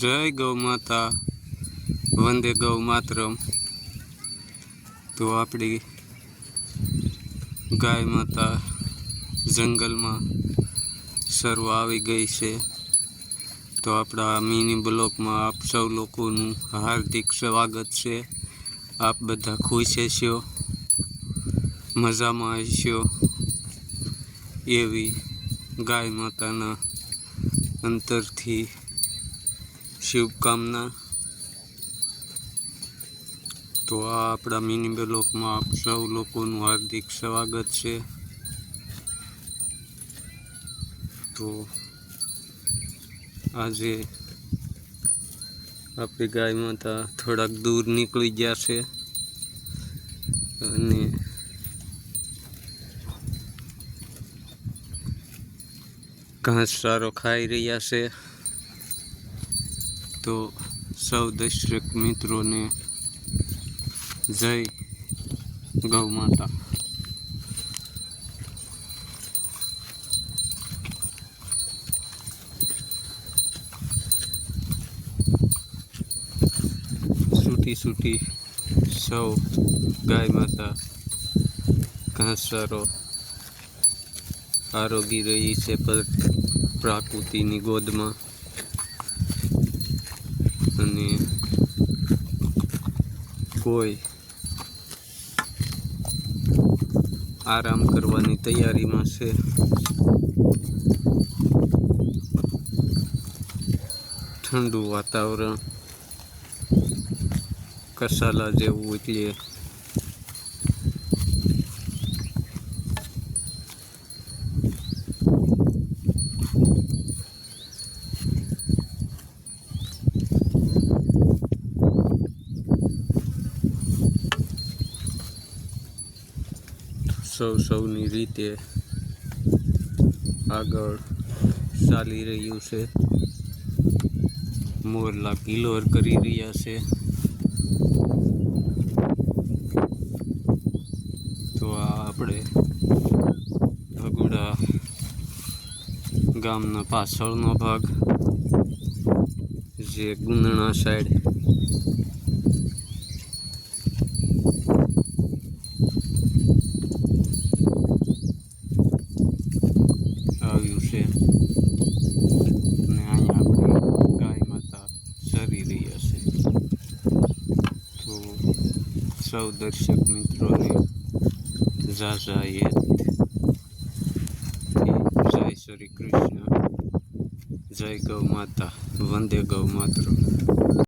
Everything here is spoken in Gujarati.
જય ગૌ માતા, વંદે ગૌ માતરમ। તો આપણી ગાય માતા જંગલમાં સરવા આવી ગઈ છે। તો આપણા મિની બ્લોકમાં આપ સૌ લોકોનું હાર્દિક સ્વાગત છે। આપ બધા ખુશ હશો, મજામાં હશો એવી ગાય માતાના અંતરથી શુભકામના। તો આ આપણા મિની બ્લોકમાં આપ સૌ લોકોનું હાર્દિક સ્વાગત છે। તો આજે આપણી ગાય માતા થોડાક દૂર નીકળી ગયા છે અને ઘાસચારો ખાઈ રહ્યા છે। તો સૌ દર્શક મિત્રોને જય ગૌ માતા। છૂટી સૌ ગાય માતા ઘાસચારો આરોગી રહી છે પ્રકૃતિની ગોદમાં અને કોઈ આરામ કરવાની તૈયારીમાં છે। ઠંડુ વાતાવરણ કસાલા જેવું એટલે સૌની રીતે આગળ ચાલી રહ્યું છે। મોરલા કિલોર કરી રહ્યા છે। તો આ આપણે ભગુડા ગામના પાછળનો ભાગ જે ગુંદણા સાઈડ આવ્યું છે અને અહીંયા આપણી ગાય માતા ચરી રહ્યા છે। તો સૌ દર્શક મિત્રોને જય શ્રી કૃષ્ણ, જય ગૌ માતા, વંદે ગૌ માતરમ।